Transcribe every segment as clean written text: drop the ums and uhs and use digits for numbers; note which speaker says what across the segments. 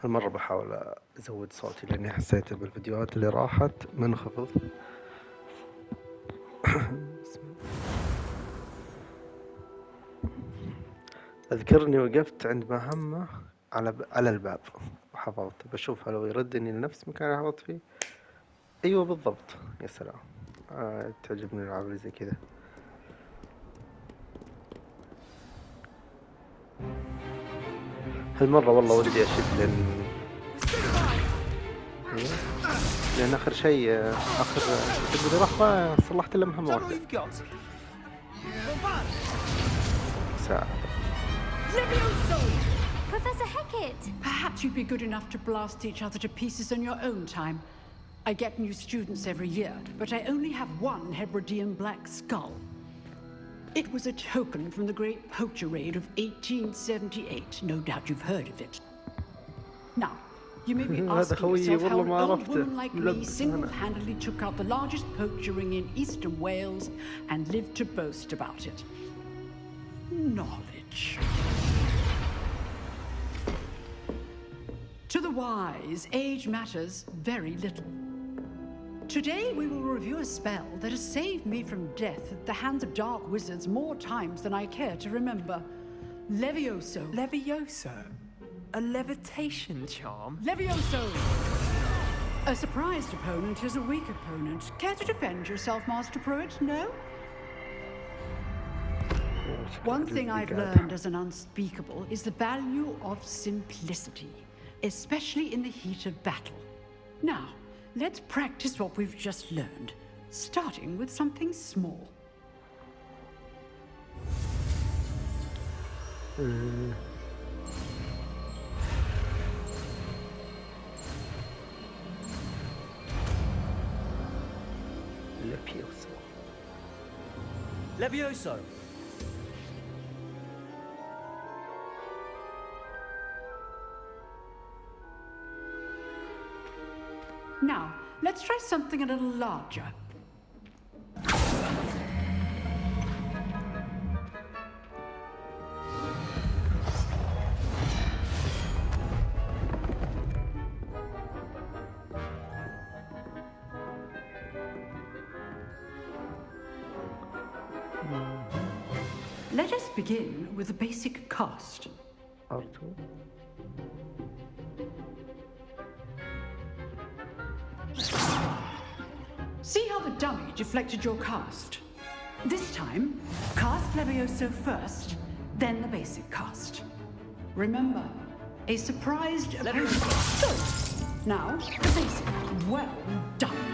Speaker 1: هالمرة بحاول أزود صوتي لأني حسيت بالفيديوهات اللي راحت منخفض. أذكرني وقفت عند مهمة على الباب وحفظت، بشوف هل هو يردني لنفس المكان اللي حفظت فيه. أيوة بالضبط، يا سلام. تعجبني الألعاب اللي زي كذا. هالمرة والله ودي أشد لأن آخر شيء آخر تقدر لحظة صلحت له مهمة واحدة ساعة.
Speaker 2: Professor Hackett!
Speaker 3: Perhaps you'd be good enough to blast each other to pieces in your own time. I get new students every year, but I only have one Hebridean black skull. It was a token from the Great Poacher Raid of 1878. No doubt you've heard of it. Now, you may be asking yourself how an old woman like me single-handedly took out the largest poacher ring in eastern Wales and lived to boast about it. Knowledge. To the wise, age matters very little. Today we will review a spell that has saved me from death at the hands of dark wizards more times than I care to remember. Levioso.
Speaker 4: Levioso? A levitation charm?
Speaker 3: Levioso! A surprised opponent is a weak opponent. Care to defend yourself, Master Pruitt? No? One thing I've learned as an unspeakable is the value of simplicity, especially in the heat of battle. Now, let's practice what we've just learned, starting with something small.
Speaker 4: Levioso!
Speaker 3: Now, let's try something a little larger. Let us begin with a basic cast.
Speaker 1: Arthur.
Speaker 3: See how the dummy deflected your cast? This time, cast Levioso first, then the basic cast. Remember, a surprised opponent. Good. Now, the basic. Well done.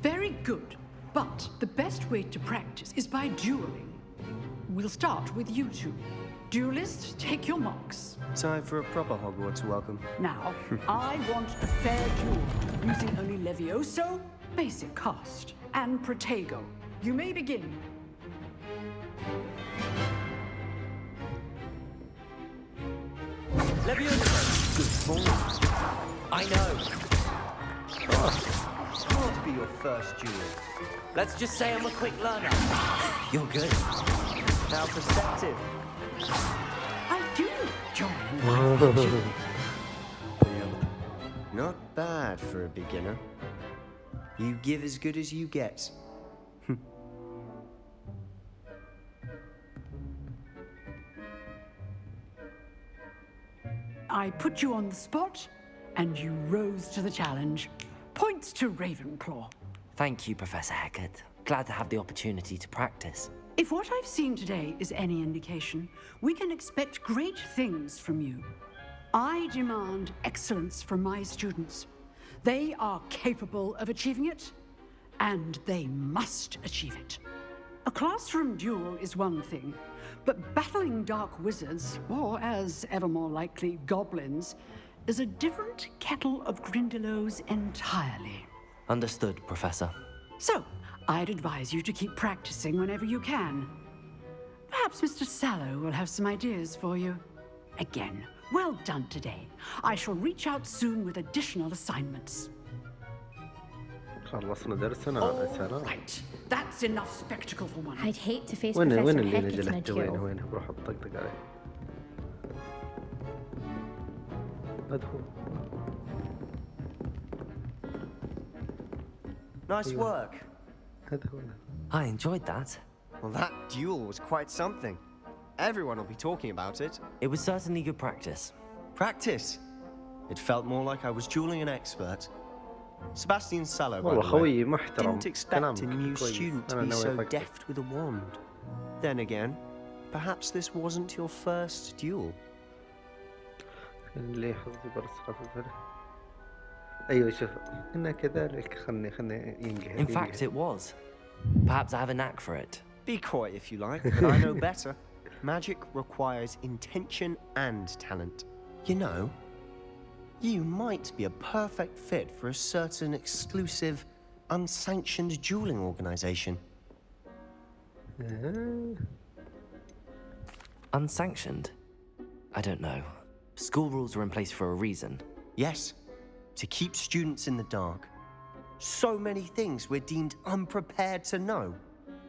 Speaker 3: Very good. But the best way to practice is by dueling. We'll start with you two. Duelists, take your marks.
Speaker 4: Time for a proper Hogwarts welcome.
Speaker 3: Now, I want a fair duel, using only Levioso, basic cast, and Protego. You may begin.
Speaker 4: Levioso! Good form. I know. Can't be your first duel. Let's just say I'm a quick learner. You're good. How perceptive.
Speaker 3: I do join.
Speaker 4: Not bad for a beginner. You give as good as you get.
Speaker 3: I put you on the spot, and you rose to the challenge. Points to Ravenclaw.
Speaker 5: Thank you, Professor Hackett. Glad to have the opportunity to practice.
Speaker 3: If what I've seen today is any indication, we can expect great things from you. I demand excellence from my students. They are capable of achieving it, and they must achieve it. A classroom duel is one thing, but battling dark wizards, or as ever more likely, goblins, is a different kettle of Grindylows entirely.
Speaker 5: Understood, Professor.
Speaker 3: So, I'd advise you to keep practicing whenever you can. Perhaps Mr. Sallow will have some ideas for you. Again, well done today. I shall reach out soon with additional assignments.
Speaker 1: خلصنا درسنا
Speaker 3: All
Speaker 1: سلام.
Speaker 3: right, that's enough spectacle for one.
Speaker 2: I'd hate to face
Speaker 1: وين
Speaker 2: Professor
Speaker 1: اللي
Speaker 2: Hecate in a
Speaker 1: نجلت وين
Speaker 2: duel.
Speaker 1: وين بروح اطقطق عليه. ادخل.
Speaker 6: Nice work.
Speaker 1: ادخل.
Speaker 5: I enjoyed that.
Speaker 6: Well, that duel was quite something. Everyone will be talking about it.
Speaker 5: It was certainly good practice.
Speaker 6: Practice. It felt more like I was dueling an expert. Sebastian Sallow, by
Speaker 1: والله
Speaker 6: the way,
Speaker 1: خوي محترم.
Speaker 6: didn't expect
Speaker 1: كلامك
Speaker 6: a new
Speaker 1: كويس.
Speaker 6: student to
Speaker 1: أنا
Speaker 6: be
Speaker 1: ناوي
Speaker 6: so
Speaker 1: أطقطق.
Speaker 6: deft with a wand. Then again, perhaps this wasn't your first duel.
Speaker 1: اللي حظي برص في الفرق. ايوه شوف انا كذلك خلني ينقهر.
Speaker 5: In fact, it was. Perhaps I have a knack for it.
Speaker 6: Be coy if you like, but I know better. Magic requires intention and talent. You know, you might be a perfect fit for a certain exclusive, unsanctioned dueling organization.
Speaker 5: Unsanctioned? I don't know. School rules are in place for a reason.
Speaker 6: Yes, to keep students in the dark. So many things we're deemed unprepared to know.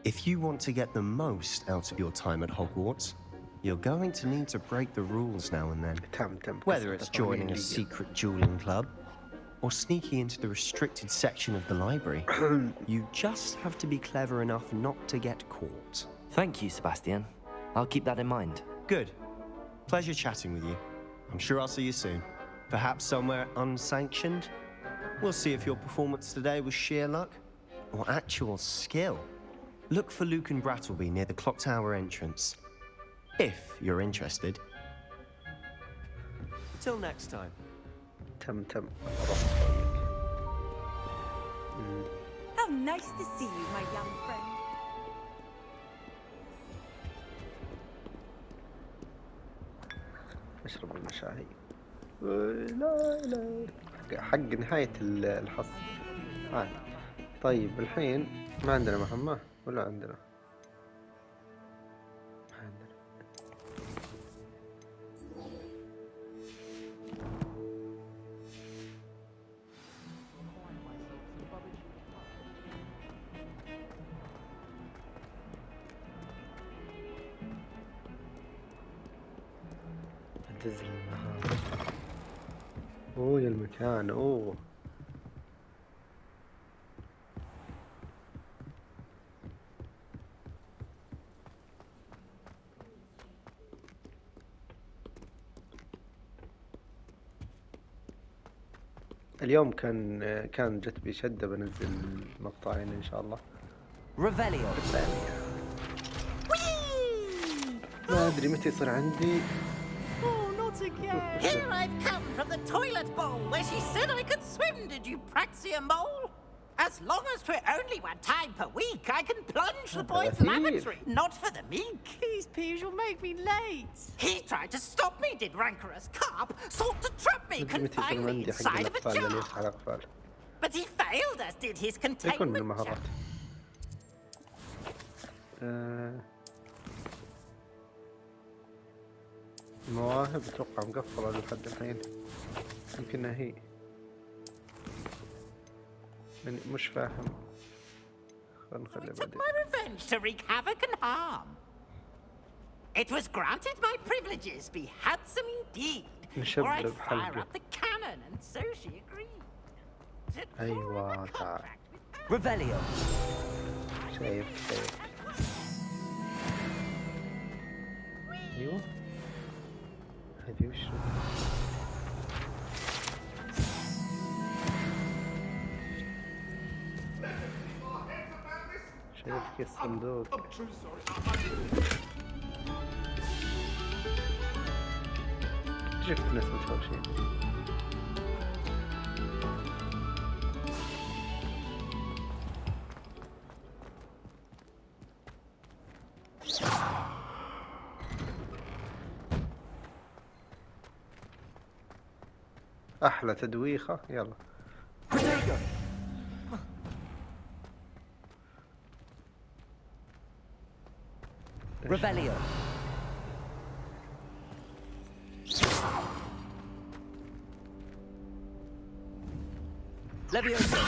Speaker 6: If you want to get the most out of your time at Hogwarts, you're going to need to break the rules now and then.
Speaker 1: تم.
Speaker 6: Whether it's joining a secret dueling club or sneaking into the restricted section of the library, you just have to be clever enough not to get caught.
Speaker 5: Thank you, Sebastian. I'll keep that in mind.
Speaker 6: Good. Pleasure chatting with you. I'm sure I'll see you soon. Perhaps somewhere unsanctioned? We'll see if your performance today was sheer luck or actual skill. Look for Luke and Brattleby near the clock tower entrance, if you're interested. Till next time.
Speaker 1: تم.
Speaker 7: How nice to see you, my young friend.
Speaker 1: اشرب المشاهي. لا حق نهاية الحصة. طيب الحين ما عندنا مهمة ولا عندنا؟ ما عندنا. الجزء النهار. اوه يا المكان اوه. اليوم كان جت بي شدة بنزل مقطعين ان شاء الله.
Speaker 4: Revelio.
Speaker 1: ما ادري متى يصير عندي.
Speaker 7: Oh, not again.
Speaker 8: Here I've come from the toilet bowl where she said I could swim, did you praxia mole? As long as we're only one time per week, I can plunge the boys'
Speaker 1: That's it.
Speaker 8: lavatory, not for the meek.
Speaker 7: These peeves will make me late.
Speaker 8: He tried to stop me, did rancorous carp, sought to trap me,
Speaker 1: متى يصير
Speaker 8: confine me
Speaker 1: عندي حق
Speaker 8: inside of a
Speaker 1: الاطفال اللي يصحى
Speaker 8: jar.
Speaker 1: الاطفال.
Speaker 8: But he failed, as did his
Speaker 1: يكون من
Speaker 8: containment
Speaker 1: المهارات.
Speaker 8: jar.
Speaker 1: المواهب اتوقع مقفلة لحد الحين. يمكنها هي. مش فاهم. خلنا
Speaker 8: I
Speaker 1: نخلي
Speaker 8: took
Speaker 1: بعدين.
Speaker 8: my revenge to wreak havoc and harm. It was granted my privileges be handsome indeed,
Speaker 1: نشب
Speaker 8: or I'd
Speaker 1: له
Speaker 8: fire
Speaker 1: بحلقه.
Speaker 8: up the cannon, and so she agreed. To
Speaker 1: أيوة،
Speaker 8: forward
Speaker 1: تعال.
Speaker 8: contract with
Speaker 4: Revelio.
Speaker 1: شايف. ايوه. هذي وش؟ شايف كيس الصندوق. شفت ناس متهاوشين. احلى تدويخة يلا.
Speaker 4: Revelio. Levioso.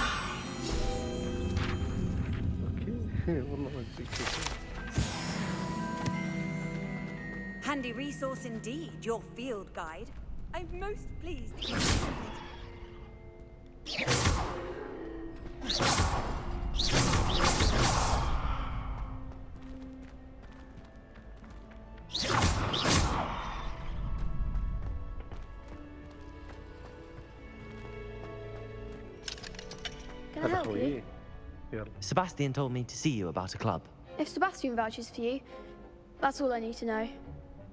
Speaker 1: والله ما أدري كيف.
Speaker 7: Handy resource indeed, your field guide. I'm most pleased.
Speaker 2: Can I
Speaker 1: هذا
Speaker 2: help you?
Speaker 1: خويي. يلا.
Speaker 5: Sebastian told me to see you about a club.
Speaker 2: If Sebastian vouches for you, that's all I need to know.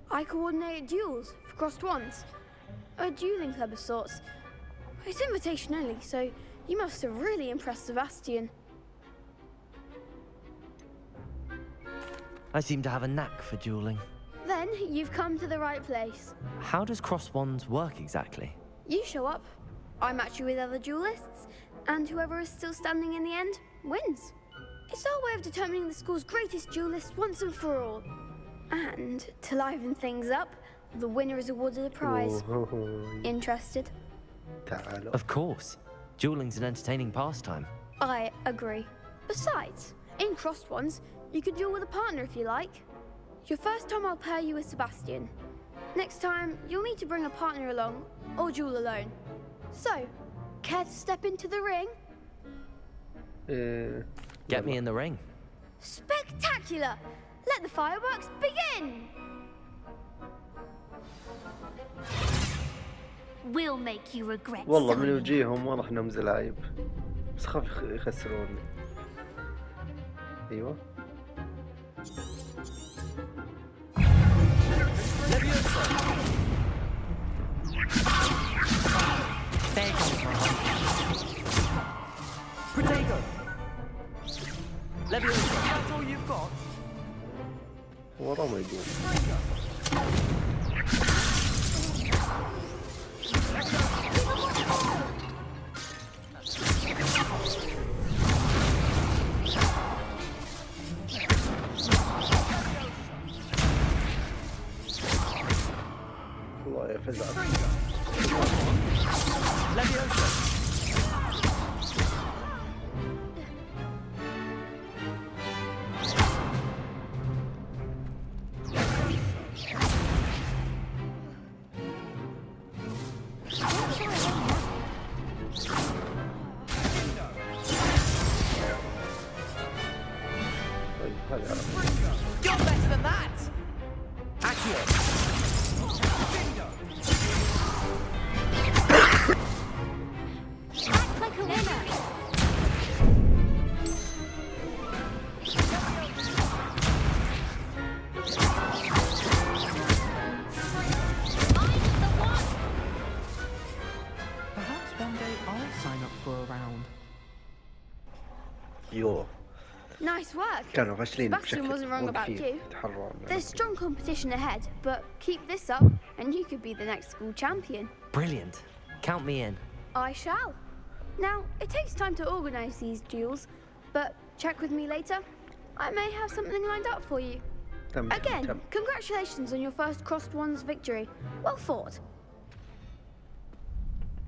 Speaker 2: I coordinate duels for crossed ones. A dueling club of sorts. It's invitation only, so you must have really impressed Sebastian.
Speaker 5: I seem to have a knack for dueling.
Speaker 2: Then you've come to the right place.
Speaker 5: How does cross wands work exactly?
Speaker 2: You show up, I match you with other duelists, and whoever is still standing in the end wins. It's our way of determining the school's greatest duelist once and for all. And to liven things up, the winner is awarded a prize. Interested?
Speaker 1: تعالوا.
Speaker 5: Of course. Dueling's an entertaining pastime.
Speaker 2: I agree. Besides, in crossed ones, you could duel with a partner if you like. Your first time I'll pair you with Sebastian. Next time, you'll need to bring a partner along, or duel alone. So, care to step into the ring?
Speaker 5: Get me in the ring.
Speaker 2: Spectacular! Let the fireworks begin!
Speaker 9: We'll make you regret
Speaker 1: والله من
Speaker 9: signing
Speaker 1: وجيههم واضح انهم زلايب، بس خاف يخسروني. ايوه.
Speaker 4: Protego! Leviosa! That's all you've got?
Speaker 1: وراه ما يقول. والله يا فزع.
Speaker 4: Leviosa!
Speaker 1: طيب هذا
Speaker 4: You're better than that! Accurate!
Speaker 9: act like a winner.
Speaker 10: Perhaps one day I'll sign up for a round.
Speaker 1: يوه.
Speaker 2: Nice work!
Speaker 1: كانوا فاشلين
Speaker 2: Sebastian
Speaker 1: بشكل
Speaker 2: wasn't wrong about
Speaker 1: مخيف.
Speaker 2: you.
Speaker 1: تحروا عن
Speaker 2: There's
Speaker 1: نفسهم.
Speaker 2: strong competition ahead, but keep this up and you could be the next school champion.
Speaker 5: Brilliant. Count me in.
Speaker 2: I shall. Now, it takes time to organise these duels, but check with me later. I may have something lined up for you.
Speaker 1: تم
Speaker 2: Again,
Speaker 1: تم.
Speaker 2: congratulations on your first crossed ones victory. Well fought.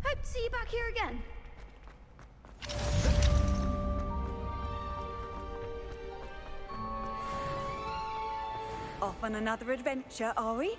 Speaker 2: Hope to see you back here again.
Speaker 7: Off on another adventure, are we?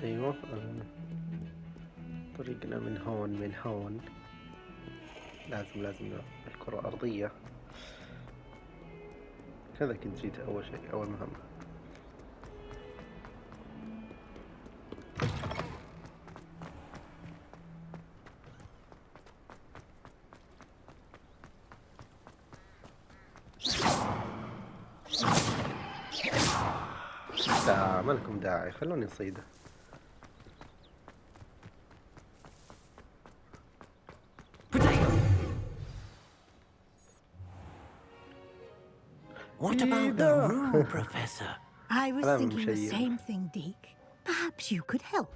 Speaker 1: ايوه. طريقنا من هون لازم الكرة أرضية. كذا كنت جيت أول شيء أول مهمة. لا ما لكم داعي، خلوني نصيده.
Speaker 8: What about the room, Professor?
Speaker 11: I was
Speaker 1: كلام
Speaker 11: thinking the
Speaker 1: مشيق.
Speaker 11: same thing, Deke. Perhaps you could help.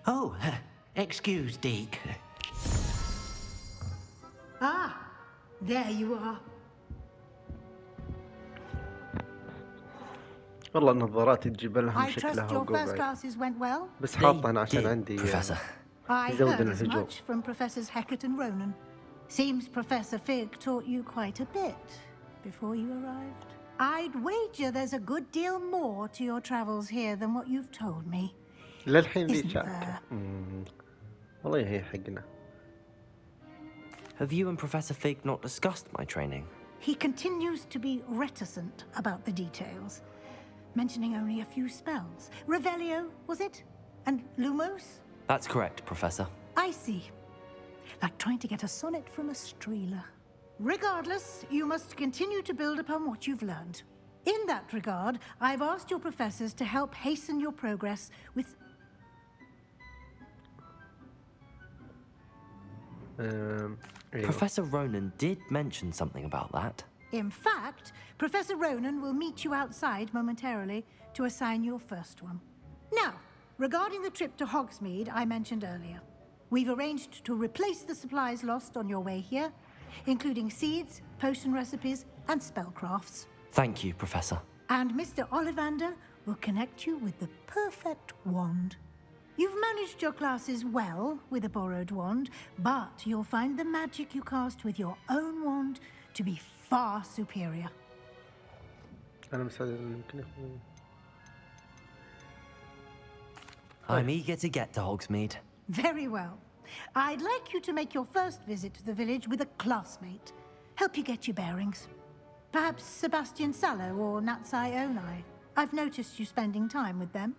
Speaker 8: Oh, excuse, Deke.
Speaker 11: Ah, there you are.
Speaker 1: والله النظارات تجيب لهم
Speaker 11: I trust
Speaker 1: شكلها
Speaker 11: your first
Speaker 1: وقوعي.
Speaker 11: classes went well.
Speaker 1: بس
Speaker 5: They
Speaker 1: حاطها أنا عشان
Speaker 5: did,
Speaker 1: عندي
Speaker 5: Professor.
Speaker 11: I
Speaker 1: يزود
Speaker 11: heard as
Speaker 1: الهجوم.
Speaker 11: much from Professors Hecat and Ronan. Seems Professor Fig taught you quite a bit before you arrived. I'd wager there's a good deal more to your travels here than what you've told me.
Speaker 1: للحين ذي
Speaker 11: Isn't
Speaker 1: شاكة. والله هي حقنا.
Speaker 5: Have you and Professor Fig not discussed my training?
Speaker 11: He continues to be reticent about the details, mentioning only a few spells. Revelio, was it? And Lumos?
Speaker 5: That's correct, Professor.
Speaker 11: I see. Like trying to get a sonnet from a streeler. Regardless, you must continue to build upon what you've learned. In that regard, I've asked your professors to help hasten your progress with...
Speaker 1: أيوه.
Speaker 5: Professor Ronan did mention something about that.
Speaker 11: In fact, Professor Ronan will meet you outside momentarily to assign your first one. Now, regarding the trip to Hogsmeade I mentioned earlier, we've arranged to replace the supplies lost on your way here, including seeds, potion recipes, and spellcrafts.
Speaker 5: Thank you, Professor.
Speaker 11: And Mr. Ollivander will connect you with the perfect wand. You've managed your classes well with a borrowed wand, but you'll find the magic you cast with your own wand to be far superior.
Speaker 1: أنا مساعد يمكن يكون.
Speaker 5: I'm eager to get to Hogsmeade.
Speaker 11: Very well. I'd like you to make your first visit to the village with a classmate. Help you get your bearings. Perhaps Sebastian Sallow or Natsai Onai. I've noticed you spending time with them.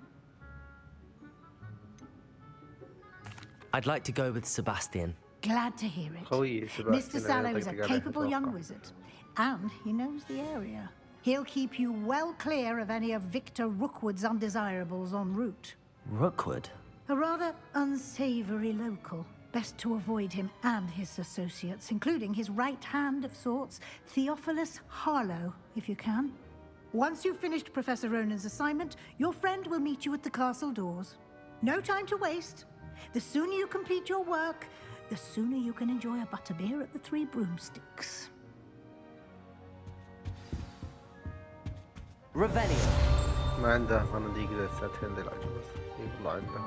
Speaker 5: I'd like to go with Sebastian.
Speaker 11: Glad to hear it.
Speaker 1: قوي
Speaker 11: Mr.
Speaker 1: سباستيان.
Speaker 11: Sallow is a
Speaker 1: يطقطق عليه
Speaker 11: capable young
Speaker 1: أتوقع.
Speaker 11: wizard, and he knows the area. He'll keep you well clear of any of Victor Rookwood's undesirables en route.
Speaker 5: Rookwood?
Speaker 11: A rather unsavory local. Best to avoid him and his associates, including his right hand of sorts, Theophilus Harlow, if you can. Once you've finished Professor Ronan's assignment, your friend will meet you at the castle doors. No time to waste. The sooner you complete your work, the sooner you can enjoy a butterbeer at the Three Broomsticks.
Speaker 5: Revelio.
Speaker 1: ما عنده صناديق ذا الساعتين ذي العجوز. يطلع عنده.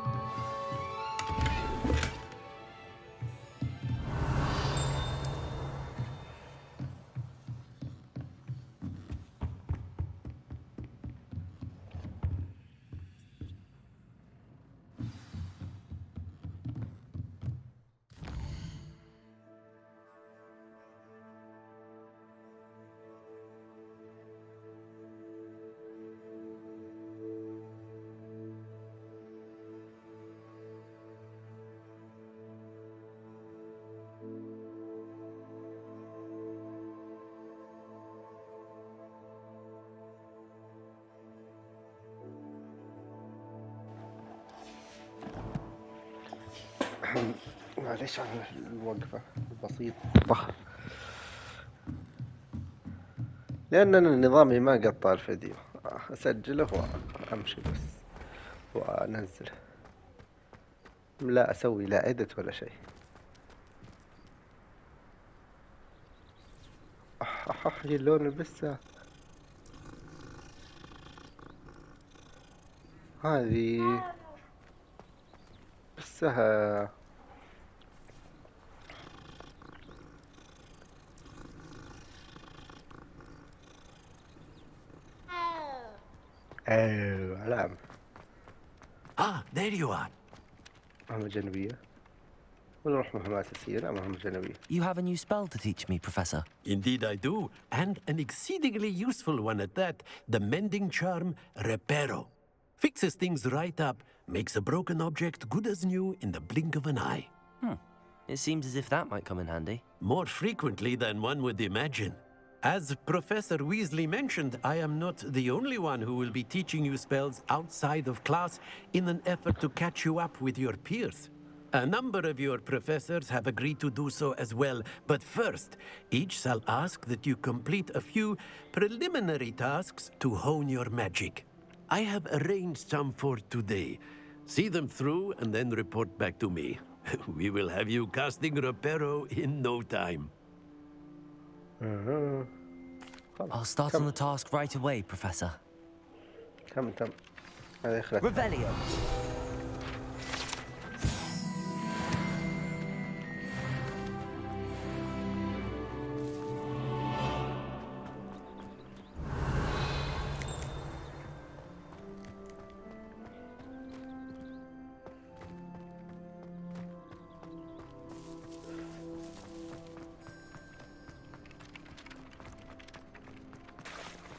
Speaker 1: معليش على الوقفة البسيطة لأن نظامي ما قطع الفيديو أسجله وأمشي بس وأنزله لا أسوي لا إدت ولا شيء اللون البسة هذه بسها علامة
Speaker 8: Ah, there you are.
Speaker 1: مهمة جانبية ولا نروح مهمة أساسية لا مهمة جانبية
Speaker 5: You have a new spell to teach me, Professor.
Speaker 12: Indeed I do, and an exceedingly useful one at that, the mending charm Reparo. Fixes things right up, makes a broken object good as new in the blink of an eye.
Speaker 5: It seems as if that might come in handy.
Speaker 12: More frequently than one would imagine. As Professor Weasley mentioned, I am not the only one who will be teaching you spells outside of class in an effort to catch you up with your peers. A number of your professors have agreed to do so as well, but first, each shall ask that you complete a few preliminary tasks to hone your magic. I have arranged some for today. See them through and then report back to me. We will have you casting Reparo in no time.
Speaker 5: I'll start on the task right away, Professor.
Speaker 1: تم. هذا يخلص.
Speaker 4: Revelio.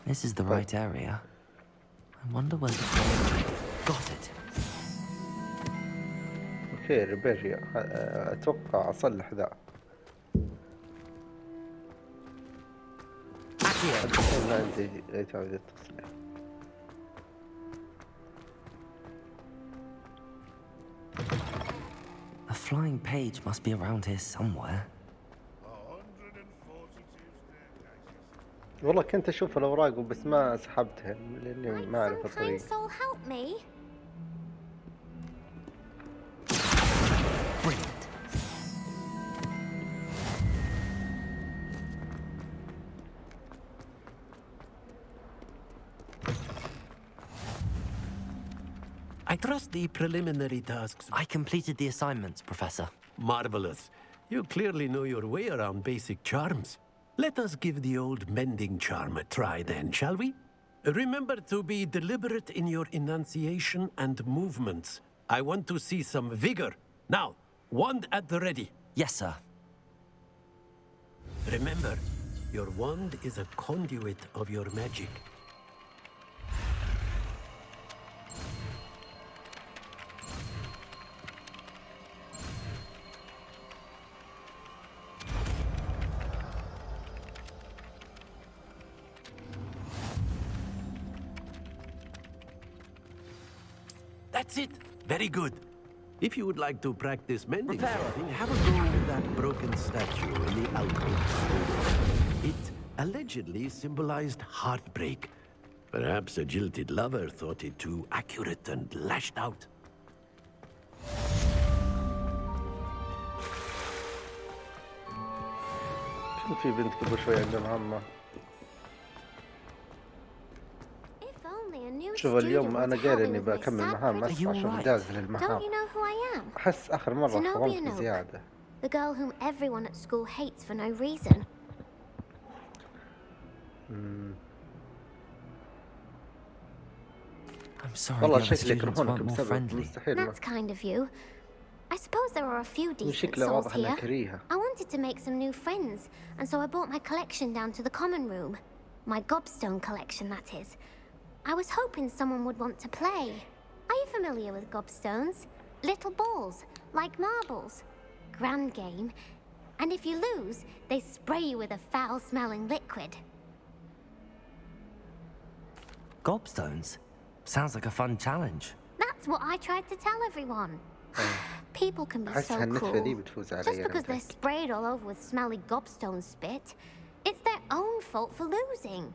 Speaker 5: This is the right area. I wonder where the... Got it.
Speaker 1: اوكي ريبيريا. اتوقع اصلح ذا. ما عندي اي تعويض التصليح.
Speaker 5: A flying page must be around here somewhere.
Speaker 1: والله كنت اشوف الاوراق بس ما سحبتها لاني ما اعرف الطريق.
Speaker 2: Soul help me.
Speaker 5: Brilliant.
Speaker 12: I trust the preliminary tasks.
Speaker 5: I completed the assignments, Professor.
Speaker 12: Marvelous. You clearly know your way around basic charms. Let us give the old mending charm a try then, shall we? Remember to be deliberate in your enunciation and movements. I want to see some vigor. Now, wand at the ready.
Speaker 5: Yes, sir.
Speaker 12: Remember, your wand is a conduit of your magic. That's it. Very good. If you would like to practice mending something, have a go with that broken statue in the alcove. It allegedly symbolized heartbreak. Perhaps a jilted lover thought it too accurate and lashed out.
Speaker 1: كان في بنت قبل شوي عندها مهمة. شوف اليوم أنا قايل إني بكمل مهام أسرع عشان أجازف للمهام. أحس آخر مرة خرمت بزيادة.
Speaker 2: The girl whom everyone at school hates for no reason.
Speaker 5: I'm sorry.
Speaker 1: والله شكلي يكرهونك بسبب مستحيل.
Speaker 2: That's kind of you. I suppose there are a few decent souls here. I wanted to make some new friends, and so I brought my collection down to the common room. My gobstone collection, that is. I was hoping someone would want to play. Are you familiar with gobstones? Little balls, like marbles. Grand game. And if you lose, they spray you with a foul-smelling liquid.
Speaker 5: Gobstones? Sounds like a fun challenge.
Speaker 2: That's what I tried to tell everyone. People can be so cruel. Just because they're sprayed all over with smelly gobstone spit, it's their own fault for losing.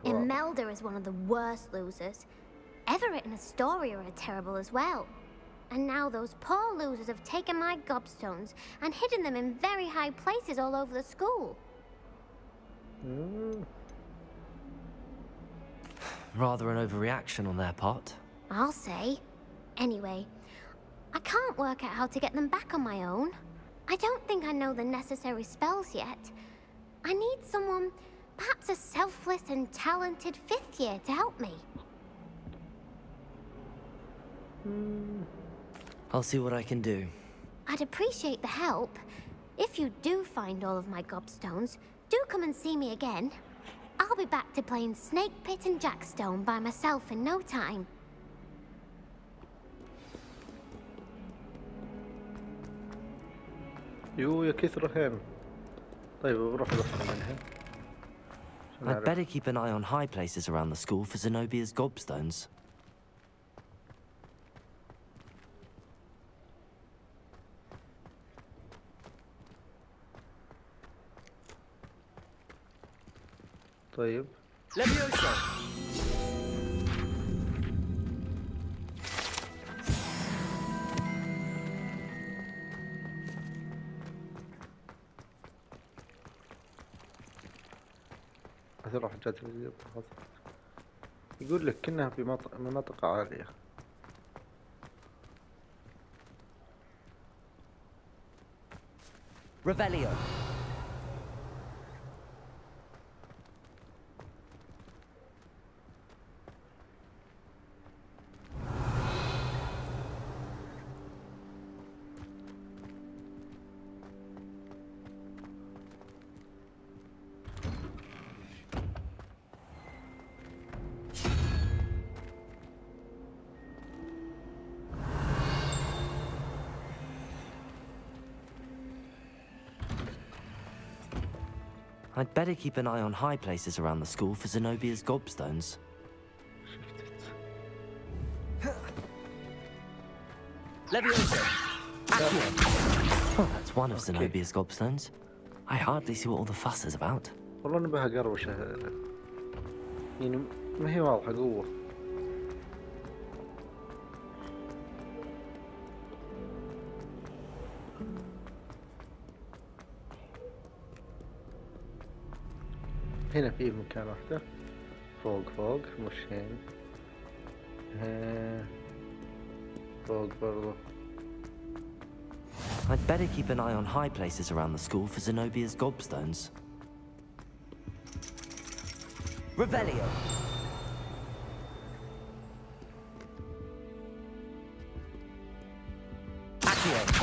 Speaker 2: Imelda is one of the worst losers. Everett and Astoria are terrible as well. And now those poor losers have taken my gobstones and hidden them in very high places all over the school.
Speaker 5: Rather an overreaction on their part.
Speaker 2: I'll say. Anyway, I can't work out how to get them back on my own. I don't think I know the necessary spells yet. I need someone, perhaps a selfless and talented 5th year to help me.
Speaker 5: I'll see what I can do.
Speaker 2: I'd appreciate the help. If you do find all of my gobstones, do come and see me again. I'll be back to playing Snake Pit and Jackstone by myself in no time.
Speaker 1: يا كثر هين. طيب بروح منها.
Speaker 5: I'd better keep an eye on high places around the school for Zenobia's gobstones.
Speaker 1: طيب
Speaker 4: Levioso!
Speaker 1: أروح جات يقول لك كأنها في مناطق عالية.
Speaker 4: Revelio.
Speaker 5: I'd better keep an eye on high places around the school for Zenobia's gobstones.
Speaker 4: Levioso.
Speaker 5: Oh, that's one of Zenobia's gobstones. I hardly see what all the fuss is about.
Speaker 1: والله نبيها قروشة يعني ما هي واضحة قوة. هنا في مكان واحدة فوق مش هين فوق برضو.
Speaker 5: I'd better keep an eye on high places around the school for Zenobia's gobstones.
Speaker 4: Revelio. Accio.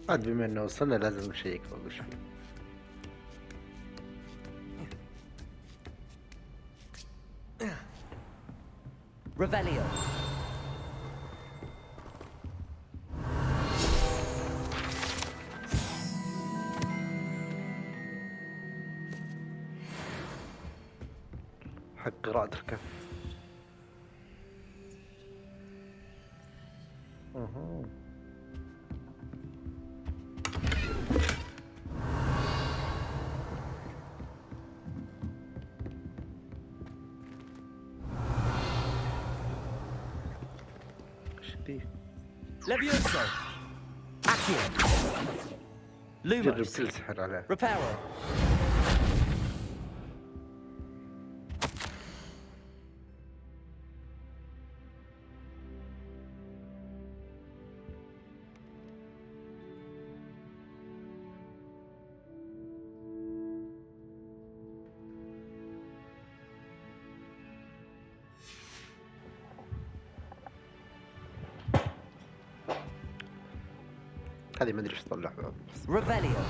Speaker 1: عاد بما انه وصلنا لازم نشيك فوق شوي.
Speaker 4: Revelio.
Speaker 1: حق قراءة الكف.
Speaker 4: Levioso. Accio.
Speaker 1: جرب
Speaker 4: Lumos.
Speaker 1: كل سحر عليه.
Speaker 4: Reparo.
Speaker 1: هذه ما ادري ايش تطلع بس.
Speaker 4: Revelio.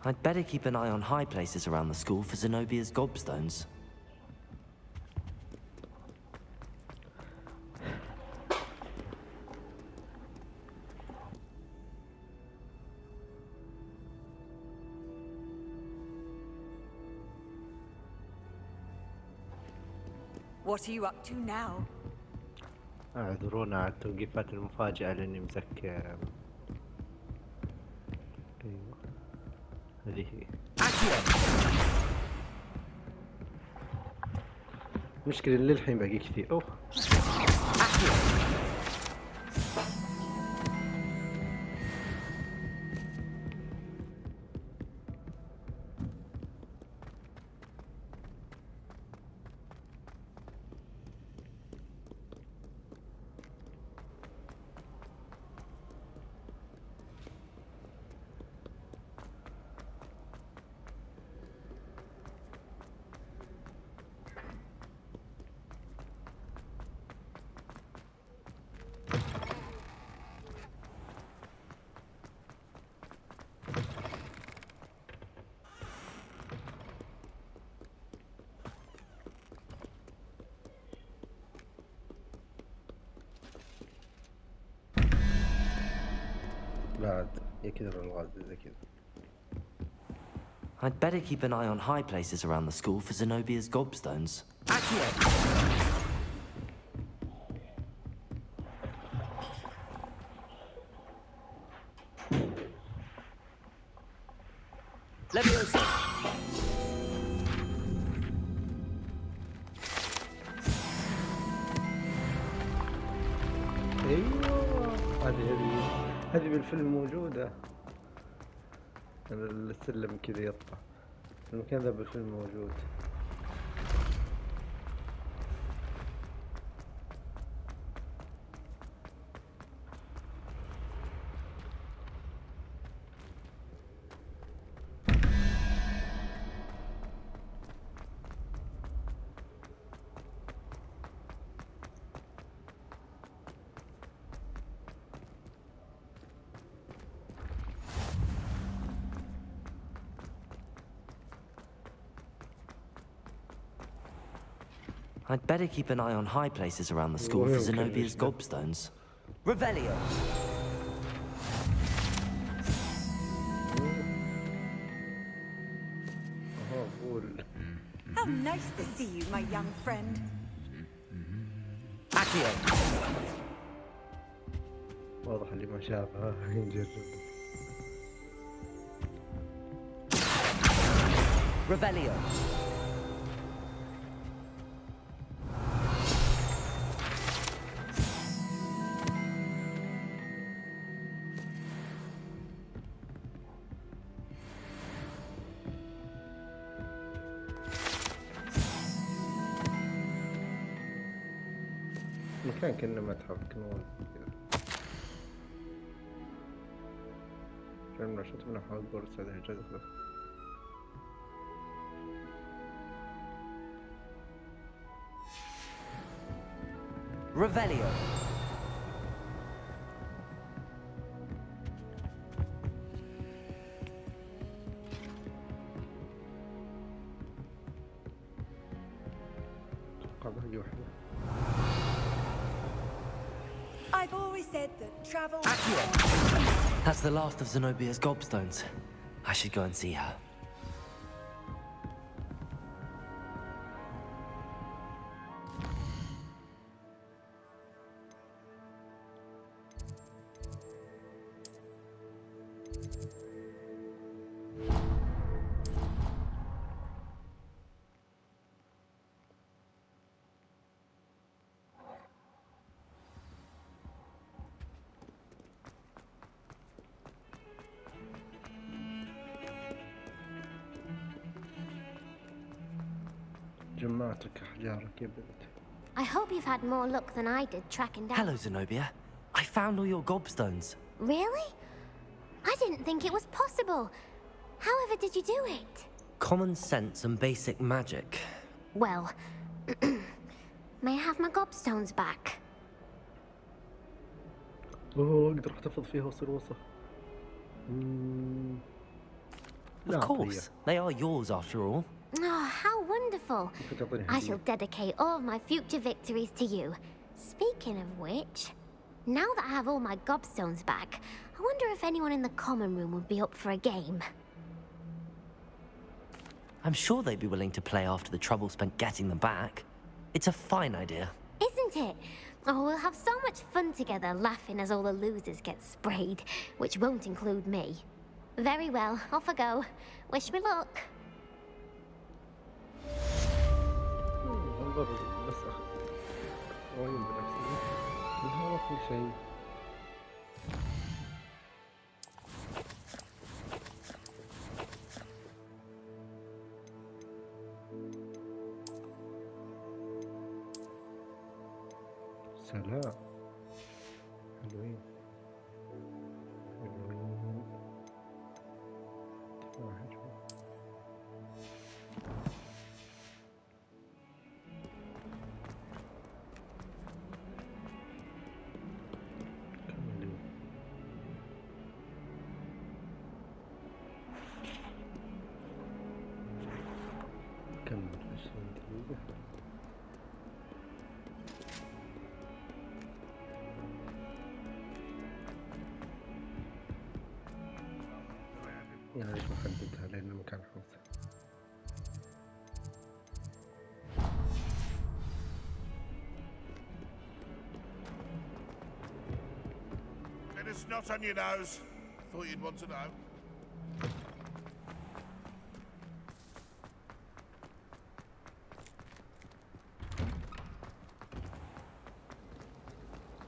Speaker 5: I'd better keep an eye on high places around the school for Zenobia's gobstones.
Speaker 7: What are you up to now?
Speaker 1: اعذرونا على التوقيفات المفاجئة لاني مزكر. ايوه هذه هي. المشكلة إن للحين باقي كثير. اوه بعد يكثر الغاز زي كذا.
Speaker 5: I'd better keep an eye on high places around the school for Zenobia's gobstones.
Speaker 4: Accio. Leviosa.
Speaker 1: ايوه هذه بالفيلم موجودة. السلم كذا يطلع المكان ذا بالفيلم موجود.
Speaker 5: I'd better keep an eye on high places around the school for Zenobia's gobstones.
Speaker 4: Revelio.
Speaker 7: How nice to see you, my young friend.
Speaker 4: Accio.
Speaker 1: واضح اللي ما شافها يجرب.
Speaker 4: Revelio.
Speaker 1: مكان كنا متحف كنون كنا شفنا هوجورتس هذا الجزء.
Speaker 4: Revelio.
Speaker 1: باقي واحدة.
Speaker 7: I've always said that travel.
Speaker 5: That's the last of Zenobia's gobstones. I should go and see her.
Speaker 1: جمعتك أحجارك يا بنت.
Speaker 9: I hope you've had more luck than I did tracking down.
Speaker 5: Hello, Zenobia. I found all your gobstones.
Speaker 9: Really? I didn't think it was possible. However did you do it?
Speaker 5: Common sense and basic magic.
Speaker 9: Well, may I have my gobstones back?
Speaker 1: أقدر أحتفظ فيها وأصير وسخ.
Speaker 5: Of course, they are yours after all.
Speaker 9: Oh, how wonderful. I shall dedicate all of my future victories to you. Speaking of which, now that I have all my gobstones back, I wonder if anyone in the common room would be up for a game.
Speaker 5: I'm sure they'd be willing to play after the trouble spent getting them back. It's a fine idea.
Speaker 9: Isn't it? Oh, we'll have so much fun together, laughing as all the losers get sprayed, which won't include me. Very well, off I go. Wish me luck.
Speaker 1: انظر بس أعين بنفسي ما في شيء. سلام حلوين حلوين واحد كمل 20 دقيقة. يعني ليش محددها لأن المكان حوسه.
Speaker 13: snot on your nose. Thought you'd want to know.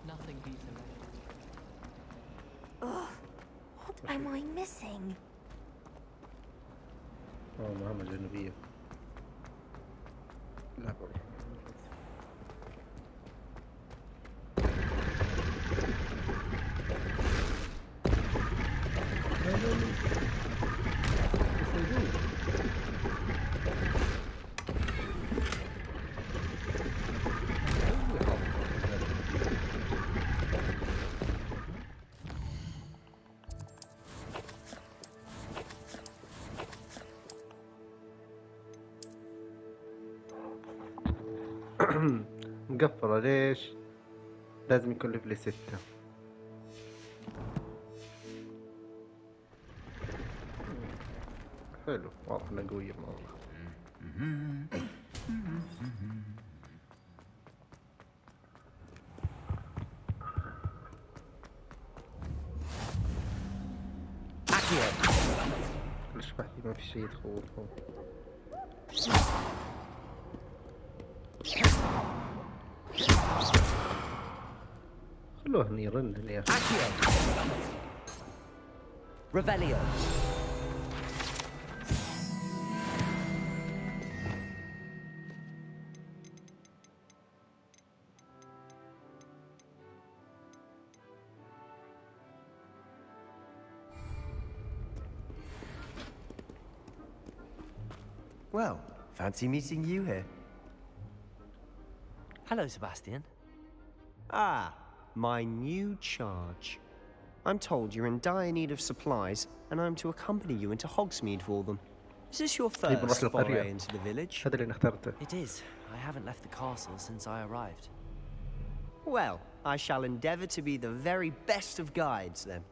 Speaker 5: Nothing beats a leg.
Speaker 9: Ugh, what am I missing?
Speaker 1: مهمة جانبية. لا بروح. مقفلة ليش؟ لازم يكون ليفلي 6. حلو، واضح انها قوية مرة. ليش بحكي ما في شيء يدخل؟ خلوه هني يرن يا اخي.
Speaker 4: Revelio.
Speaker 6: Well, fancy meeting you here.
Speaker 5: Hello, Sebastian.
Speaker 6: Ah, my new charge. I'm told you're in dire need of supplies, and I'm to accompany you into Hogsmeade for them. Is this your first foray into the village?
Speaker 5: It is. I haven't left the castle since I arrived.
Speaker 6: Well, I shall endeavour to be the very best of guides, then.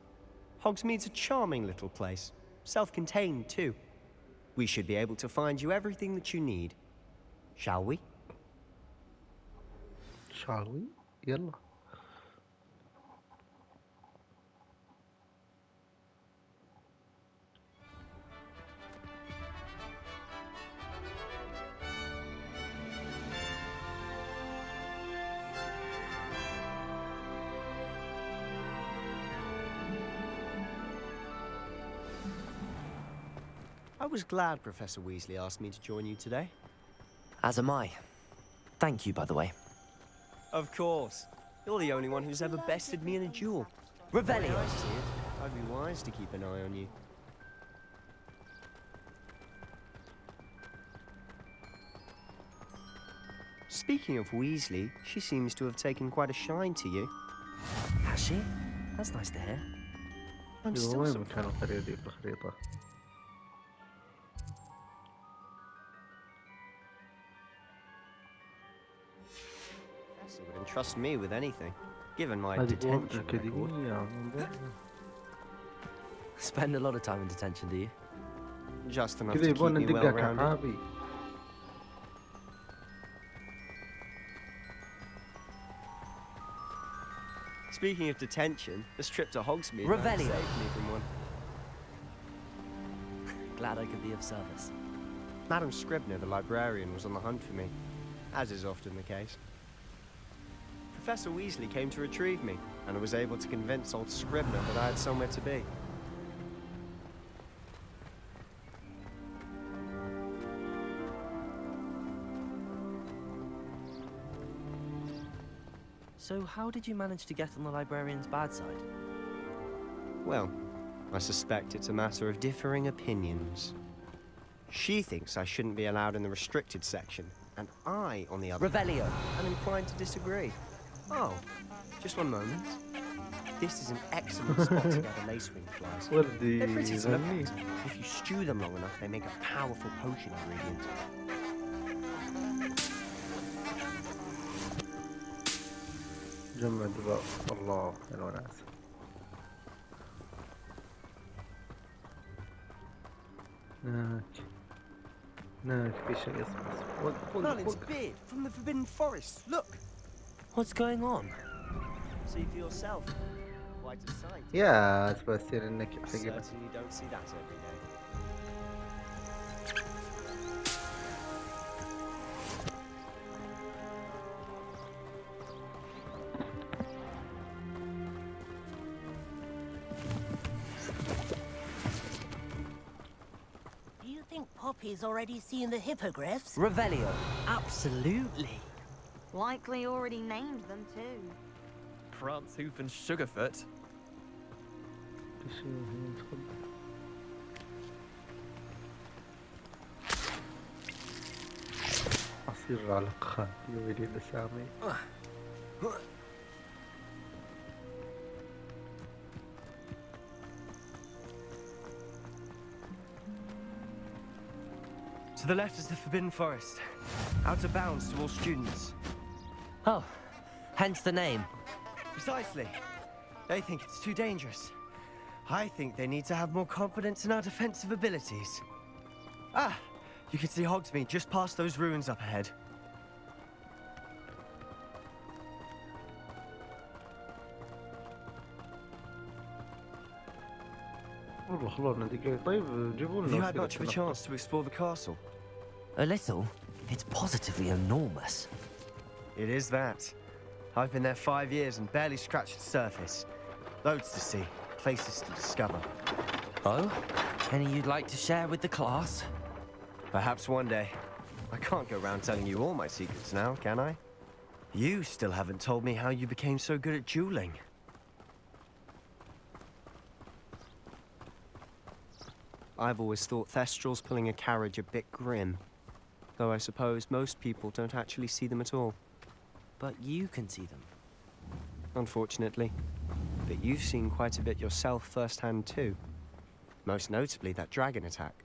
Speaker 6: Hogsmeade's a charming little place. Self-contained, too. We should be able to find you everything that you need. Shall we?
Speaker 1: Shall we? يلا.
Speaker 6: I was glad Professor Weasley asked me to join you today.
Speaker 5: As am I. Thank you, by the way.
Speaker 6: Of course. You're the only one who's ever bested me in a duel.
Speaker 5: Revelio.
Speaker 6: I see it. I'd be wise to keep an eye on you. Speaking of Weasley, she seems to have taken quite a shine to you.
Speaker 5: Has she? That's nice to hear.
Speaker 6: I'm still
Speaker 1: وين مكان القرية دي في الخريطة؟
Speaker 6: Professor would entrust me with anything, given my
Speaker 1: هذه
Speaker 6: detention record.
Speaker 1: أكاديمية.
Speaker 5: Spend a lot of time in detention, do you?
Speaker 6: Just enough
Speaker 1: كذا
Speaker 6: to keep
Speaker 1: يبون
Speaker 6: me
Speaker 1: ندقها
Speaker 6: well-rounded.
Speaker 1: كعابي.
Speaker 6: Speaking of detention, this trip to Hogsmeade
Speaker 5: Revelio.
Speaker 6: saved me from one.
Speaker 5: Glad I could be of service.
Speaker 6: Madam Scribner, the librarian, was on the hunt for me, as is often the case. Professor Weasley came to retrieve me, and I was able to convince old Scribner that I had somewhere to be.
Speaker 5: So how did you manage to get on the librarian's bad side?
Speaker 6: Well, I suspect it's a matter of differing opinions. She thinks I shouldn't be allowed in the restricted section, and I, on the other
Speaker 4: Revelio.
Speaker 6: hand, am inclined to disagree. Oh, just one moment. This is an excellent spot to gather lacewing flies.
Speaker 1: وردي
Speaker 6: They're pretty to look
Speaker 1: غني.
Speaker 6: at. If you stew them long enough, they make a powerful potion ingredient.
Speaker 1: جمع دباء. الله يا وناس. هناك في شيء اسمه
Speaker 6: Merlin's beard from the Forbidden Forest. Look.
Speaker 5: What's going on?
Speaker 6: See for yourself. quite a sight.
Speaker 1: يا سباستيان انك حقنا.
Speaker 6: Certainly don't see that every day.
Speaker 8: Do you think Poppy's already seen the hippogriffs?
Speaker 5: Revelio. Absolutely.
Speaker 7: Likely already named them too.
Speaker 14: Prance, Hoof, and Sugarfoot.
Speaker 1: عصير على قخان يوري الأسامي.
Speaker 6: To the left is the Forbidden Forest. Out of bounds to all students.
Speaker 5: Oh, hence the name.
Speaker 6: Precisely. They think it's too dangerous. I think they need to have more confidence in our defensive abilities. Ah, you can see Hogsmeade just past those ruins up ahead.
Speaker 1: والله خلونا دقيقة. طيب جيبوا
Speaker 6: Have you
Speaker 1: لنا
Speaker 6: had much of a chance to explore the castle?
Speaker 5: A little. It's positively enormous.
Speaker 6: It is that. I've been there 5 years and barely scratched the surface. Loads to see, places to discover.
Speaker 5: Oh? Any you'd like to share with the class?
Speaker 6: Perhaps one day. I can't go around telling you all my secrets now, can I? You still haven't told me how you became so good at dueling. I've always thought Thestrals pulling a carriage a bit grim. Though I suppose most people don't actually see them at all.
Speaker 5: But you can see them.
Speaker 6: Unfortunately. But you've seen quite a bit yourself firsthand too. Most notably that dragon attack.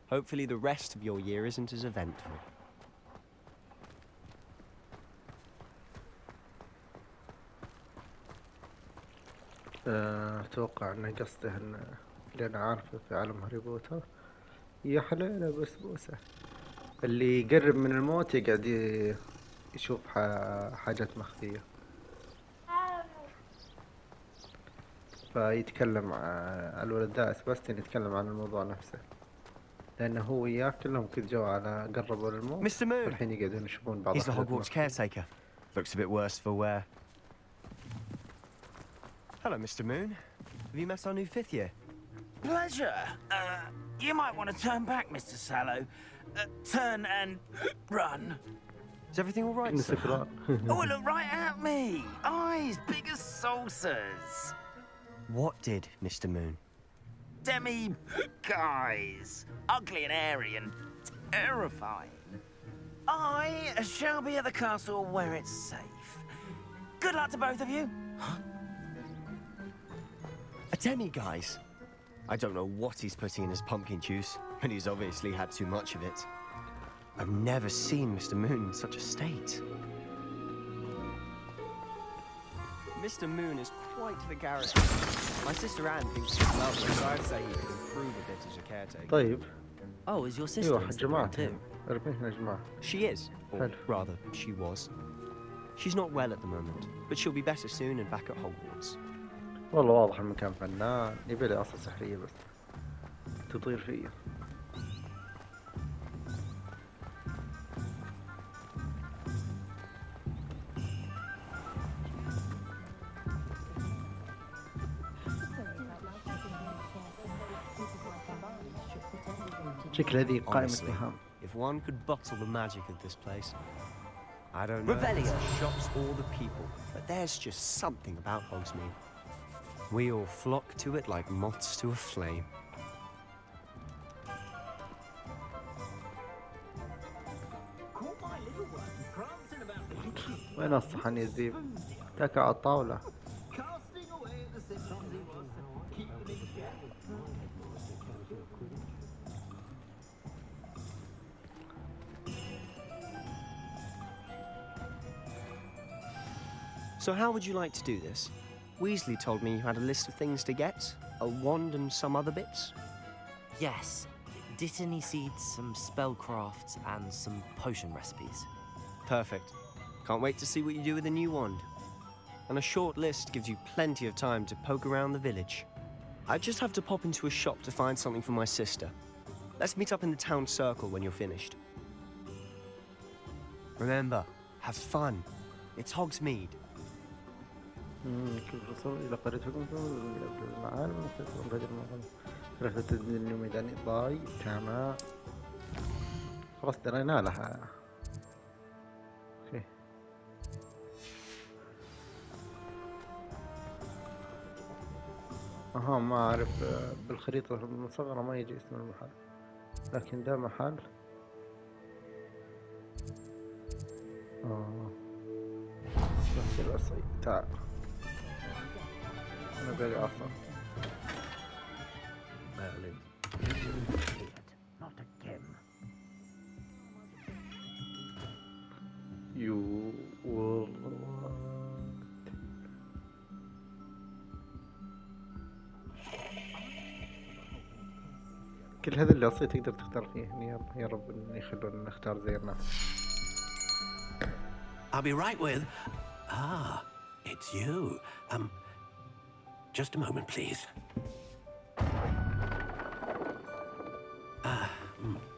Speaker 6: Hopefully the rest of your year isn't as eventful.
Speaker 1: أتوقع أنه قصده أن اللي أنا عارفه في عالم هاري بوتر يا حليلة بسبوسة اللي يقرب من الموت يقعد يشوف حاجات مخفية فيتكلم الولد ده سباستيان يتكلم عن الموضوع نفسه لأنه هو وياه كلهم كذا جو على قربوا للموت
Speaker 6: Mr. Moon!
Speaker 1: والحين يقعدون يشوفون بعض
Speaker 6: He's the
Speaker 1: الحاجات
Speaker 6: Hogwarts
Speaker 1: المخفية.
Speaker 6: caretaker. Looks a bit worse for wear. Hello, Mr. Moon. Have you met our new 5th year?
Speaker 15: Pleasure. You might want to turn back, Mr. Sallow. Turn and run.
Speaker 6: Is everything all right, sir?
Speaker 15: Oh, look right at me. Eyes big as saucers.
Speaker 6: What did, Mr. Moon?
Speaker 15: Guys. Ugly and hairy and terrifying. I shall be at the castle where it's safe. Good luck to both of you.
Speaker 6: A demi-guise? I don't know what he's putting in his pumpkin juice, but he's obviously had too much of it. I've never seen Mr. Moon in such a state. Mr. Moon is quite the character. My sister Anne thinks he's lovely, so I'd say he could improve a bit as a caretaker.
Speaker 1: طيب.
Speaker 5: Oh, is your sister
Speaker 1: أيوة
Speaker 5: Mr.
Speaker 1: جماعة
Speaker 5: Moon too?
Speaker 1: ربينا جماعة.
Speaker 6: She is, or rather, she was. She's not well at the moment, but she'll be better soon and back at Hogwarts.
Speaker 1: والله واضح المكان فنان يبي لي عصا سحرية بس تطير فيه. شكل هذه قائمة
Speaker 6: Honestly,
Speaker 1: مهام.
Speaker 6: if one could bottle the magic of this place, I don't know if
Speaker 5: Revelio.
Speaker 6: it's the shops or the people, but there's just something about Hogsmeade. We all flock to it like moths to a flame.
Speaker 1: وين الصحن يا الذيب؟ تاكل على الطاولة.
Speaker 6: So how would you like to do this? Weasley told me you had a list of things to get, a wand and some other bits.
Speaker 5: Yes. Dittany seeds, some spellcrafts, and some potion recipes.
Speaker 6: Perfect. Can't wait to see what you do with the new wand. and a short list gives you plenty of time to poke around the village. I just have to pop into a shop to find something for my sister. Let's meet up in the town circle when you're finished. Remember, have fun. It's Hogsmeade.
Speaker 1: كيف الوصول إلى قرية هوغنتون إلى المعالم غير رحلة تدني ميدان إضاي تمام. خلاص درينا لها. اوكي ما أعرف بالخريطة المصغرة ما يجي اسم المحل، لكن ده محل. نفس العصي تعال أنا بالي عصا.
Speaker 16: Not again.
Speaker 1: You will كل هذا اللي عصي تقدر تختار فيه. يا رب إن يخلونا نختار زي الناس.
Speaker 12: I'll be right with... it's you. Just a moment, please.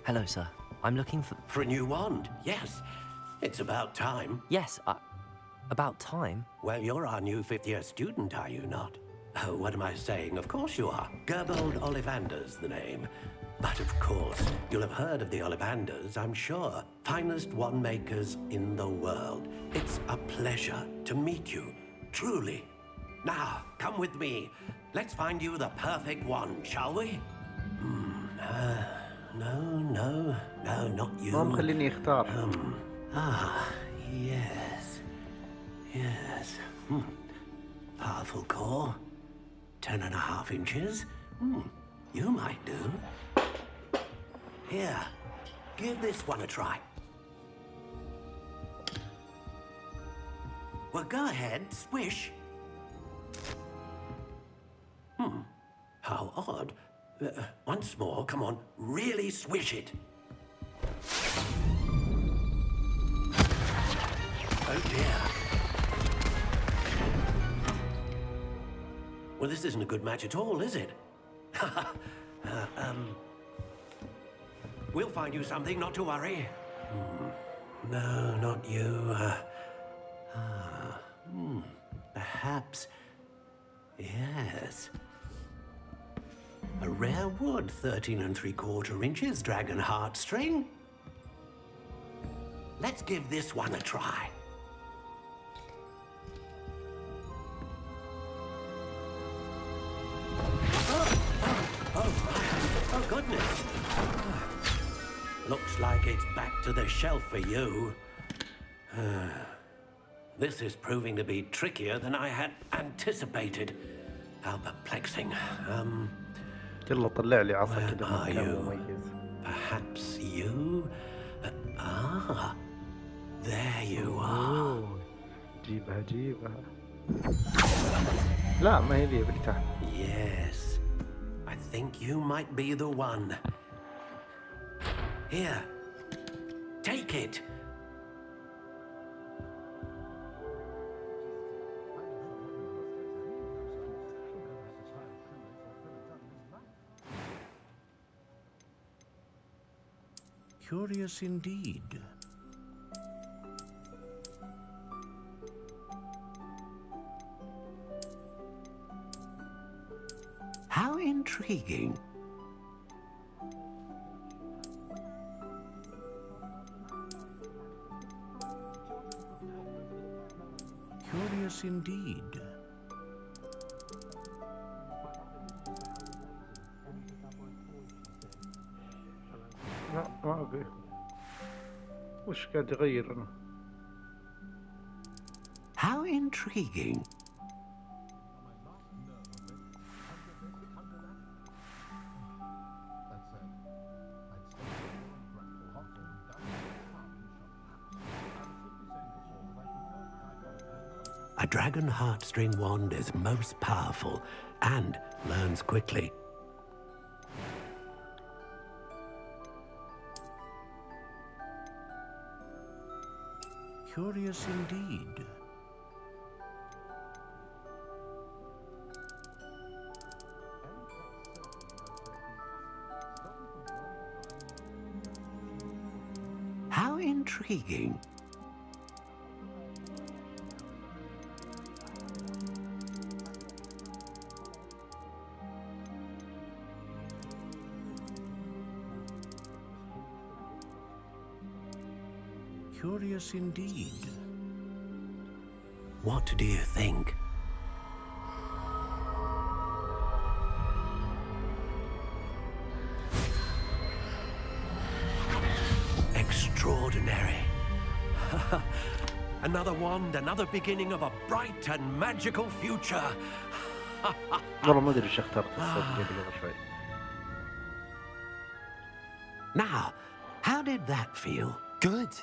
Speaker 5: Hello, sir. I'm looking for...
Speaker 12: For a new wand, yes. It's about time.
Speaker 5: Yes, about time?
Speaker 12: Well, you're our new fifth-year student, are you not? Oh, what am I saying? Of course you are. Gerbold Ollivander's the name. But of course, you'll have heard of the Ollivanders, I'm sure. Finest wand makers in the world. It's a pleasure to meet you, truly. Now, come with me. Let's find you the perfect wand, shall we? No, not you.
Speaker 1: ما مخليني اختار.
Speaker 12: Yes. Powerful core. 10.5 inches. You might do. Here, give this one a try. Well, go ahead, swish. How odd. Once more, come on, really swish it. Oh dear. Well, this isn't a good match at all, is it? We'll find you something, not to worry. No, not you. Perhaps. Yes. A rare wood, 13 3/4 inches, dragon heartstring. Let's give this one a try. Oh, goodness. Looks like it's back to the shelf for you. This is proving to be trickier than I had anticipated. How perplexing.
Speaker 1: يلا طلع لي عصا كده من مكان مميز.
Speaker 12: Perhaps you? There you are.
Speaker 1: جيبها. لا ما هي ذي بلتها.
Speaker 12: Yes. I think you might be the one. Here. Take it.
Speaker 17: Curious indeed.
Speaker 12: How intriguing.
Speaker 17: Curious indeed.
Speaker 1: لا ما أبي. وش قاعد يغير أنا؟
Speaker 12: How intriguing. A dragon heartstring wand is most powerful and learns quickly.
Speaker 17: Curious indeed.
Speaker 12: intriguing.
Speaker 17: Curious indeed.
Speaker 12: What do you think? Extraordinary. Another wand, another beginning of a bright and magical future.
Speaker 1: والله ما ادري ايش اخترت الصدق قبل شوي.
Speaker 12: Now, how did that feel?
Speaker 5: Good.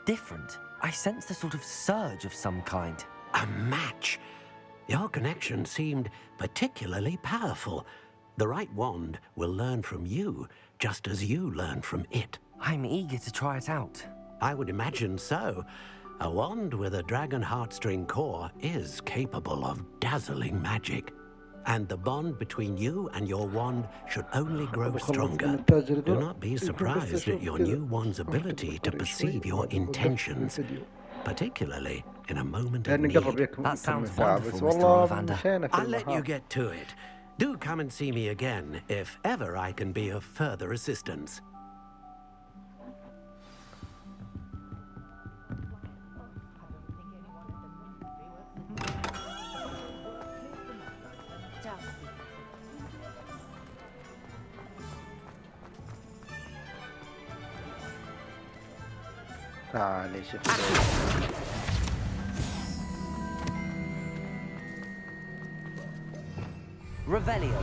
Speaker 5: Different. I sensed a sort of surge of some kind.
Speaker 12: A match. Your connection seemed particularly powerful. The right wand will learn from you, just as you learn from it.
Speaker 5: I'm eager to try it out.
Speaker 12: I would imagine so. A wand with a dragon heartstring core is capable of dazzling magic. And the bond between you and your wand should only grow stronger. Do not be surprised at your new wand's ability to perceive your intentions, particularly in a moment of need.
Speaker 5: That sounds wonderful, Mr. Ollivander.
Speaker 12: I'll let you get to it. Do come and see me again if ever I can be of further assistance.
Speaker 1: تعال شوف
Speaker 5: Revelio.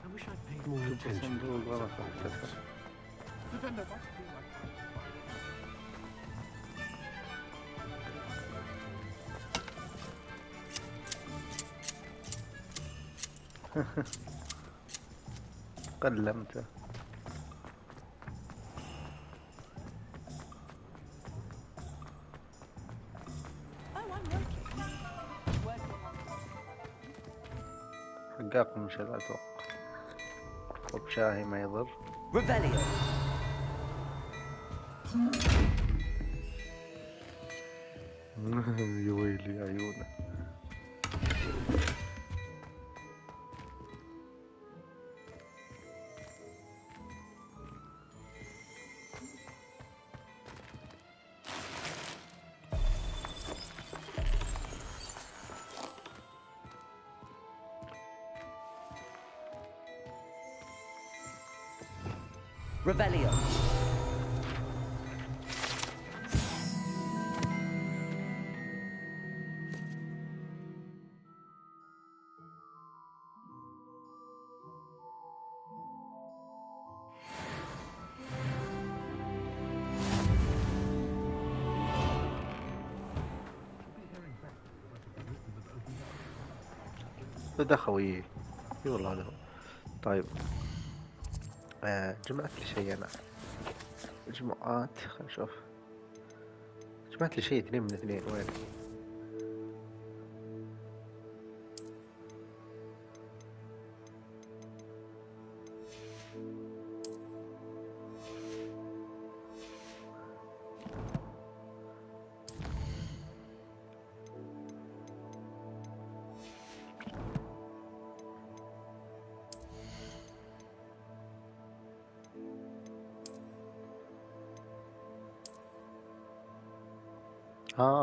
Speaker 12: I wish I'd paid more attention.
Speaker 1: قلمته. حقاق مش هذا اتوقع. وبشاهي ما يضر.
Speaker 5: Revelio.
Speaker 1: يا ويلي عيونه.
Speaker 5: Revelio.
Speaker 1: ده خويي. اي والله هذا هو. طيب جمعت لي شيء انا مجموعات. خلينا نشوف. جمعت لي شيء 2 من 2 وين؟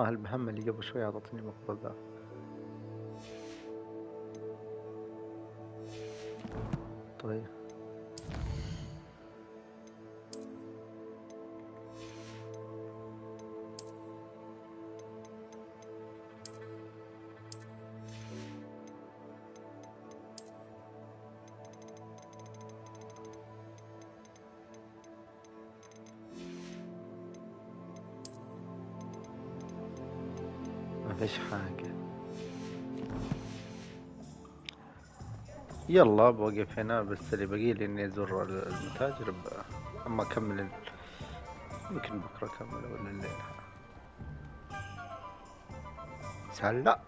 Speaker 1: المهمة اللي قبل شوي أعطتني مقبل ذا. طيب ما فيش حاجة. يلا بوقف هنا، بس اللي بقي لي اني ازور المتاجر اما اكمل يمكن بكرة اكمل ولا الليل. سهل لا